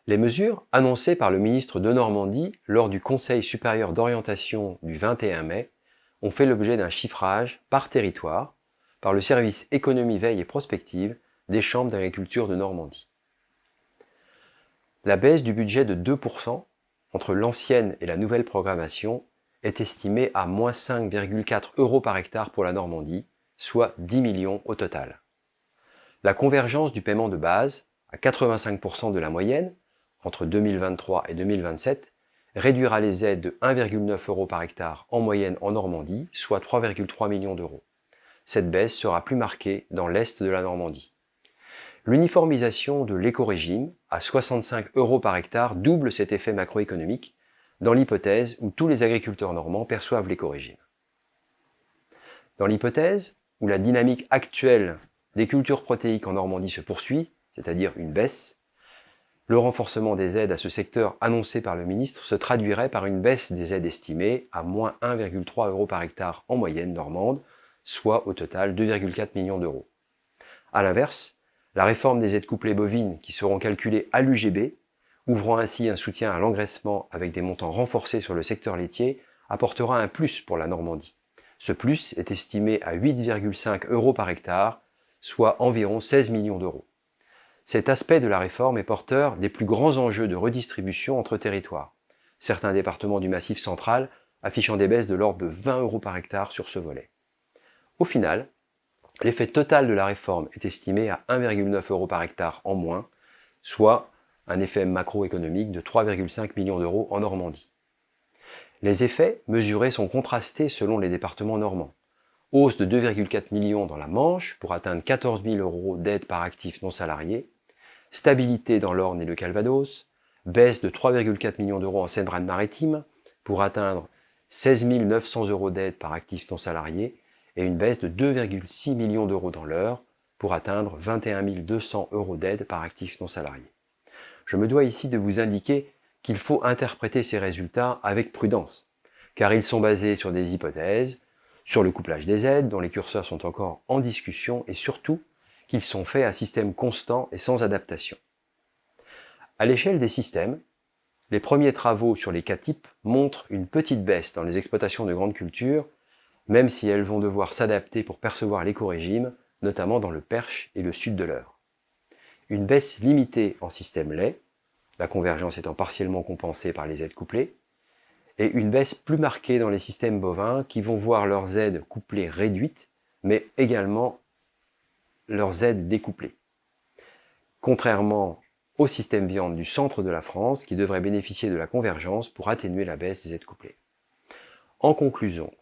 Les mesures annoncées par le ministre de Normandie lors du Conseil supérieur d'orientation du 21 mai ont fait l'objet d'un chiffrage par territoire par le service économie, veille et prospective des chambres d'agriculture de Normandie. La baisse du budget de 2% entre l'ancienne et la nouvelle programmation est estimée à moins 5,4 € par hectare pour la Normandie, soit 10 millions au total. La convergence du paiement de base, à 85% de la moyenne, entre 2023 et 2027, réduira les aides de 1,9 € par hectare en moyenne en Normandie, soit 3,3 millions d'euros. Cette baisse sera plus marquée dans l'est de la Normandie. L'uniformisation de l'écorégime à 65 € par hectare double cet effet macroéconomique dans l'hypothèse où tous les agriculteurs normands perçoivent l'écorégime. Dans l'hypothèse où la dynamique actuelle des cultures protéiques en Normandie se poursuit, c'est-à-dire une baisse, le renforcement des aides à ce secteur annoncé par le ministre se traduirait par une baisse des aides estimées à moins 1,3 € par hectare en moyenne normande, soit au total 2,4 millions d'euros. A l'inverse, la réforme des aides couplées bovines qui seront calculées à l'UGB, ouvrant ainsi un soutien à l'engraissement avec des montants renforcés sur le secteur laitier, apportera un plus pour la Normandie. Ce plus est estimé à 8,5 € par hectare, soit environ 16 millions d'euros. Cet aspect de la réforme est porteur des plus grands enjeux de redistribution entre territoires. Certains départements du Massif central affichant des baisses de l'ordre de 20 € par hectare sur ce volet. Au final, l'effet total de la réforme est estimé à 1,9 € par hectare en moins, soit un effet macroéconomique de 3,5 millions d'euros en Normandie. Les effets mesurés sont contrastés selon les départements normands. Hausse de 2,4 millions dans la Manche pour atteindre 14 000 € d'aide par actif non salarié, stabilité dans l'Orne et le Calvados, baisse de 3,4 millions d'euros en Seine-Maritime pour atteindre 16 900 € d'aide par actif non salarié et une baisse de 2,6 millions d'euros dans l'Eure pour atteindre 21 200 € d'aide par actif non salarié. Je me dois ici de vous indiquer qu'il faut interpréter ces résultats avec prudence, car ils sont basés sur des hypothèses, sur le couplage des aides, dont les curseurs sont encore en discussion, et surtout qu'ils sont faits à système constant et sans adaptation. À l'échelle des systèmes, les premiers travaux sur les cas types montrent une petite baisse dans les exploitations de grandes cultures, même si elles vont devoir s'adapter pour percevoir l'écorégime, notamment dans le Perche et le sud de l'Eure. Une baisse limitée en système lait, la convergence étant partiellement compensée par les aides couplées, et une baisse plus marquée dans les systèmes bovins qui vont voir leurs aides couplées réduites, mais également leurs aides découplées. Contrairement au système viande du centre de la France qui devrait bénéficier de la convergence pour atténuer la baisse des aides couplées. En conclusion,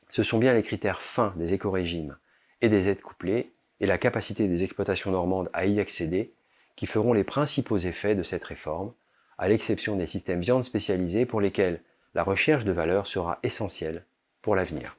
ce sont bien les critères fins des écorégimes et des aides couplées et la capacité des exploitations normandes à y accéder qui feront les principaux effets de cette réforme, à l'exception des systèmes viande spécialisés pour lesquels la recherche de valeur sera essentielle pour l'avenir.